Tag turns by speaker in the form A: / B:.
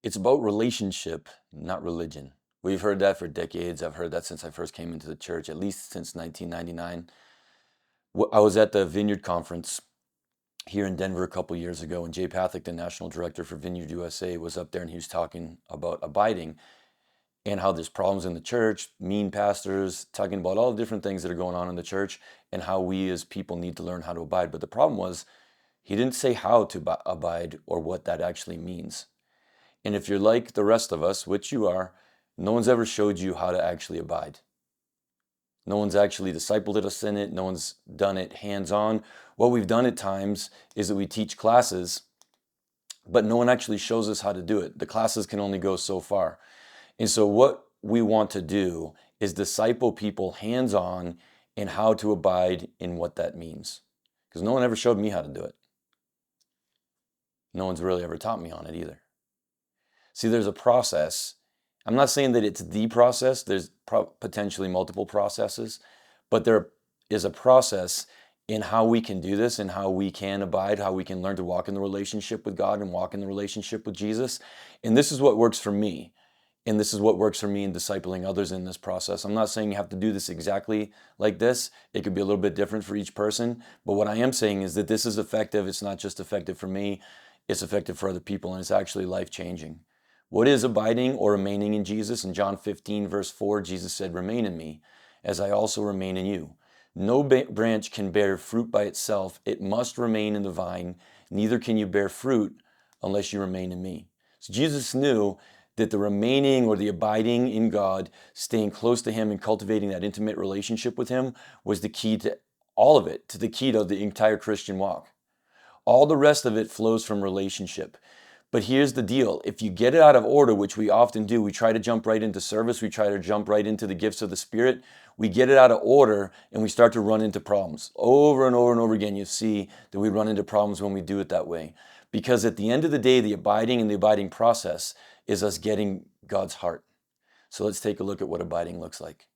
A: It's about relationship, not religion. We've heard that for decades. I've heard that since I first came into the church, at least since 1999. I was at the Vineyard Conference here in Denver a couple years ago, and Jay Pathak, the national director for Vineyard USA, was up there and he was talking about abiding and how there's problems in the church, mean pastors, talking about all the different things that are going on in the church and how we as people need to learn how to abide. But the problem was, he didn't say how to abide or what that actually means. And if you're like the rest of us, which you are, no one's ever showed you how to actually abide. No one's actually discipled us in it. No one's done it hands-on. What we've done at times is that we teach classes, but no one actually shows us how to do it. The classes can only go so far. And so what we want to do is disciple people hands-on in how to abide in what that means. Because no one ever showed me how to do it. No one's really ever taught me on it either. See, there's a process. I'm not saying that it's the process. There's potentially multiple processes, but there is a process in how we can do this and how we can abide, how we can learn to walk in the relationship with God and walk in the relationship with Jesus. And this is what works for me. And this is what works for me in discipling others in this process. I'm not saying you have to do this exactly like this. It could be a little bit different for each person. But what I am saying is that this is effective. It's not just effective for me. It's effective for other people, and it's actually life-changing. What is abiding or remaining in Jesus? In John 15, verse 4, Jesus said, "Remain in me, as I also remain in you. No branch can bear fruit by itself. It must remain in the vine. Neither can you bear fruit unless you remain in me." So Jesus knew that the remaining or the abiding in God, staying close to Him and cultivating that intimate relationship with Him was the key to all of it, to the key to the entire Christian walk. All the rest of it flows from relationship. But here's the deal. If you get it out of order, which we often do, we try to jump right into service, we try to jump right into the gifts of the Spirit, we get it out of order and we start to run into problems. Over and over and over again, you see that we run into problems when we do it that way. Because at the end of the day, the abiding and the abiding process is us getting God's heart. So let's take a look at what abiding looks like.